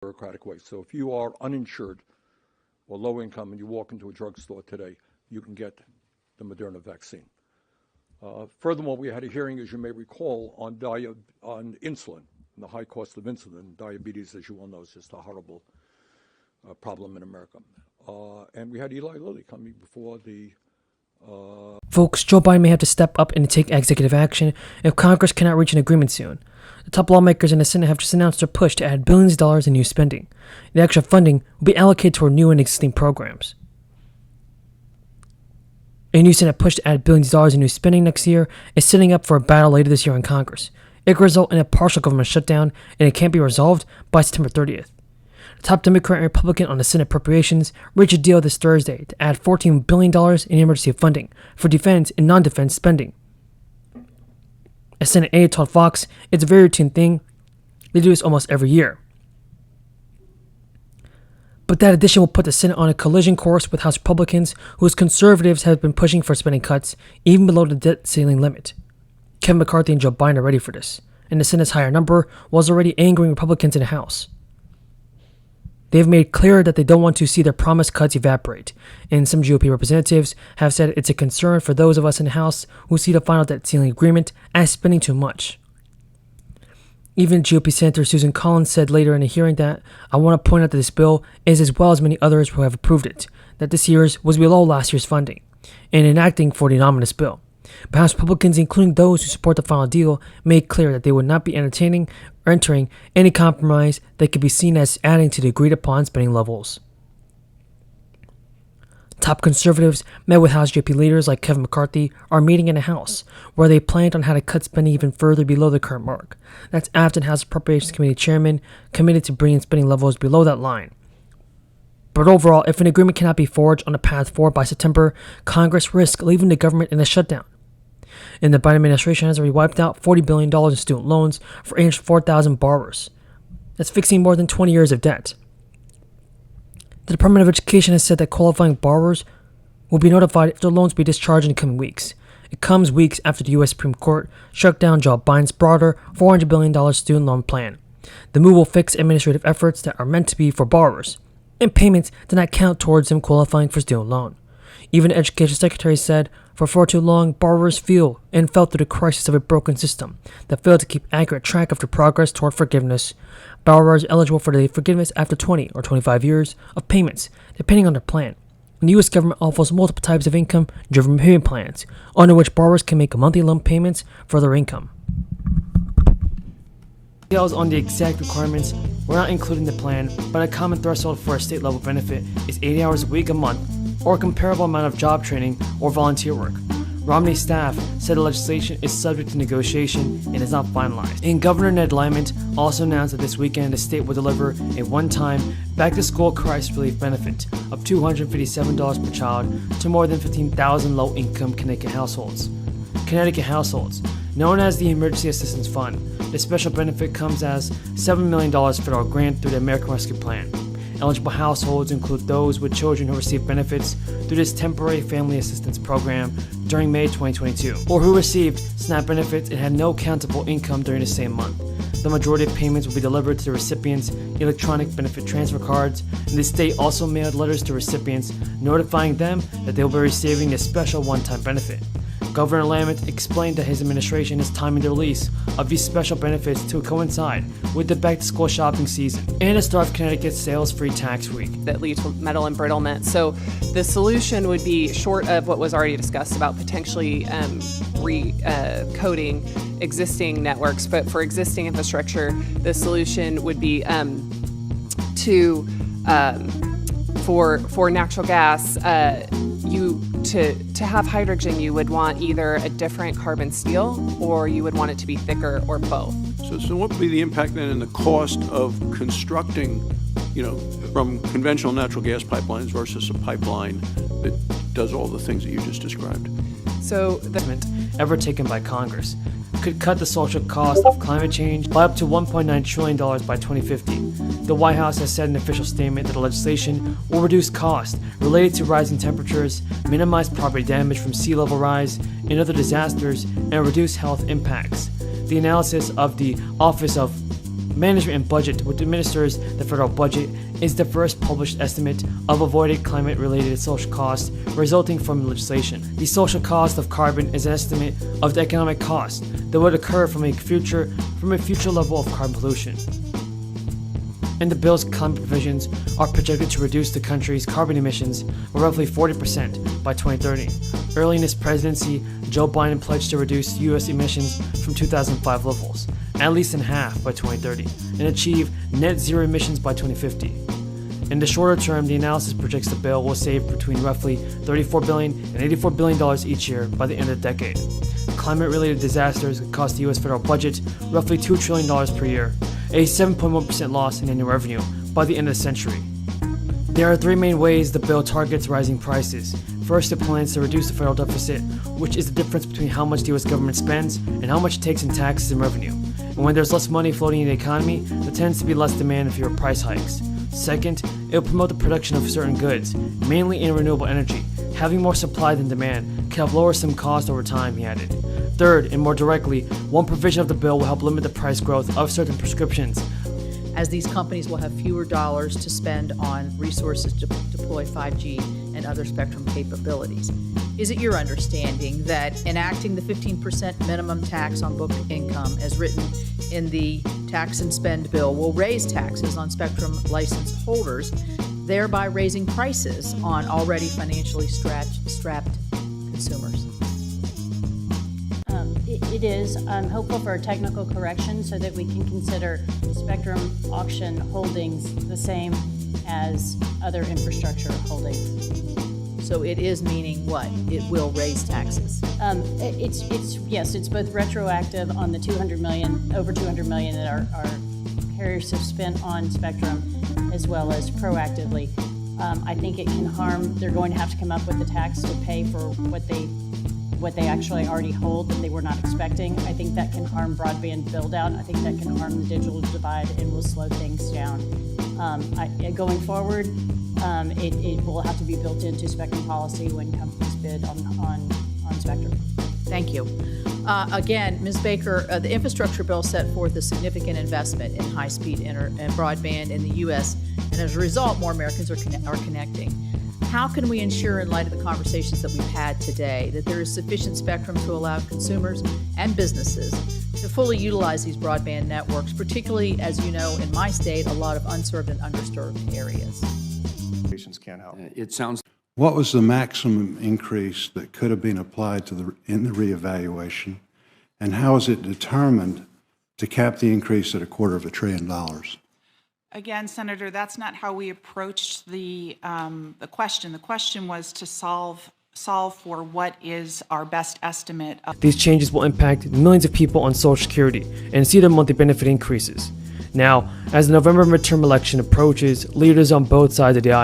bureaucratic way. So if you are uninsured or low income and you walk into a drugstore today, you can get the Moderna vaccine. Furthermore, we had a hearing, as you may recall, on insulin and the high cost of insulin. Diabetes, as you all know, is just a horrible problem in America. And we had Eli Lilly coming before the Folks, Joe Biden may have to step up and take executive action if Congress cannot reach an agreement soon. The top lawmakers in the Senate have just announced their push to add billions of dollars in new spending. The extra funding will be allocated toward new and existing programs. A new Senate push to add billions of dollars in new spending next year is setting up for a battle later this year in Congress. It could result in a partial government shutdown, and it can't be resolved by September 30th. The top Democrat and Republican on the Senate Appropriations reached a deal this Thursday to add $14 billion in emergency funding for defense and non-defense spending. A Senate aide told Fox it's a very routine thing. They do this almost every year. But that addition will put the Senate on a collision course with House Republicans, whose conservatives have been pushing for spending cuts even below the debt ceiling limit. Kevin McCarthy and Joe Biden are ready for this, and the Senate's higher number was already angering Republicans in the House. They have made clear that they don't want to see their promised cuts evaporate, and some GOP representatives have said it's a concern for those of us in the House who see the final debt ceiling agreement as spending too much. Even GOP Senator Susan Collins said later in a hearing that, "I want to point out that this bill is, as well as many others who have approved it, that this year's was below last year's funding, in enacting for the omnibus bill. But House Republicans, including those who support the final deal, made clear that they would not be entertaining or entering any compromise that could be seen as adding to the agreed-upon spending levels." Top conservatives met with House GOP leaders like Kevin McCarthy are meeting in the House, where they planned on how to cut spending even further below the current mark. That's after the House Appropriations Committee chairman committed to bringing spending levels below that line. But overall, if an agreement cannot be forged on a path forward by September, Congress risks leaving the government in a shutdown. And the Biden administration has already wiped out $40 billion in student loans for 4,000 borrowers. That's fixing more than 20 years of debt. The Department of Education has said that qualifying borrowers will be notified if their loans be discharged in the coming weeks. It comes weeks after the U.S. Supreme Court struck down Joe Biden's broader $400 billion student loan plan. The move will fix administrative efforts that are meant to be for borrowers, and payments do not count towards them qualifying for student loan. Even the Education Secretary said, for far too long, borrowers feel and felt through the crisis of a broken system that failed to keep accurate track of their progress toward forgiveness. Borrowers eligible for the forgiveness after 20 or 25 years of payments, depending on their plan. And the U.S. government offers multiple types of income-driven payment plans, under which borrowers can make monthly loan payments for their income. Details on the exact requirements were not included in the plan, but a common threshold for a state-level benefit is 80 hours a week a month, or a comparable amount of job training or volunteer work. Romney's staff said the legislation is subject to negotiation and is not finalized. And Governor Ned Lamont also announced that this weekend the state will deliver a one-time back-to-school crisis relief benefit of $257 per child to more than 15,000 low-income Connecticut households. Known as the Emergency Assistance Fund, the special benefit comes as $7 million federal grant through the American Rescue Plan. Eligible households include those with children who receive benefits through this temporary family assistance program during May 2022, or who received SNAP benefits and had no countable income during the same month. The majority of payments will be delivered to the recipients' electronic benefit transfer cards, and the state also mailed letters to recipients notifying them that they will be receiving this special one-time benefit. Governor Lamont explained that his administration is timing the release of these special benefits to coincide with the back-to-school shopping season and the start of Connecticut's sales-free tax week. That leads to metal embrittlement. So the solution would be, short of what was already discussed about potentially recoding existing networks, but for existing infrastructure, the solution would be for natural gas, to have hydrogen, you would want either a different carbon steel or you would want it to be thicker or both. So what would be the impact then in the cost of constructing, from conventional natural gas pipelines versus a pipeline that does all the things that you just described? So the ever taken by Congress could cut the social cost of climate change by up to $1.9 trillion by 2050. The White House has said in an official statement that the legislation will reduce costs related to rising temperatures, minimize property damage from sea level rise and other disasters, and reduce health impacts. The analysis of the Office of Management and Budget, which administers the federal budget, is the first published estimate of avoided climate-related social costs resulting from legislation. The social cost of carbon is an estimate of the economic cost that would occur from a future level of carbon pollution. And the bill's climate provisions are projected to reduce the country's carbon emissions by roughly 40% by 2030. Early in his presidency, Joe Biden pledged to reduce U.S. emissions from 2005 levels, at least in half by 2030, and achieve net zero emissions by 2050. In the shorter term, the analysis projects the bill will save between roughly $34 billion and $84 billion each year by the end of the decade. Climate-related disasters could cost the U.S. federal budget roughly $2 trillion per year, a 7.1% loss in annual revenue by the end of the century. There are three main ways the bill targets rising prices. First, it plans to reduce the federal deficit, which is the difference between how much the U.S. government spends and how much it takes in taxes and revenue. And when there's less money floating in the economy, there tends to be less demand and fewer price hikes. Second, it will promote the production of certain goods, mainly in renewable energy. Having more supply than demand can help lower some costs over time, he added. Third, and more directly, one provision of the bill will help limit the price growth of certain prescriptions, as these companies will have fewer dollars to spend on resources to deploy 5G and other spectrum capabilities. Is it your understanding that enacting the 15% minimum tax on book income as written in the tax and spend bill will raise taxes on spectrum license holders, thereby raising prices on already financially strapped consumers? It is. I'm hopeful for a technical correction so that we can consider spectrum auction holdings the same as other infrastructure holdings. So it is meaning what? It will raise taxes. It's both retroactive on the over 200 million that our carriers have spent on spectrum, as well as proactively. I think it can harm. They're going to have to come up with the tax to pay for what they actually already hold that they were not expecting. I think that can harm broadband build-out. I think that can harm the digital divide and will slow things down. Going forward, it will have to be built into spectrum policy when companies bid on spectrum. Thank you. Again, Ms. Baker, the infrastructure bill set forth a significant investment in high-speed and broadband in the U.S., and as a result, more Americans are connecting. How can we ensure, in light of the conversations that we've had today, that there is sufficient spectrum to allow consumers and businesses to fully utilize these broadband networks, particularly, as you know, in my state, a lot of unserved and underserved areas? Can't help. It sounds. What was the maximum increase that could have been applied to in the reevaluation, and how is it determined to cap the increase at $250 billion? Again, Senator, that's not how we approached the question. The question was to solve for what is our best estimate of. These changes will impact millions of people on Social Security and see their monthly benefit increases. Now, as the November midterm election approaches, leaders on both sides of the aisle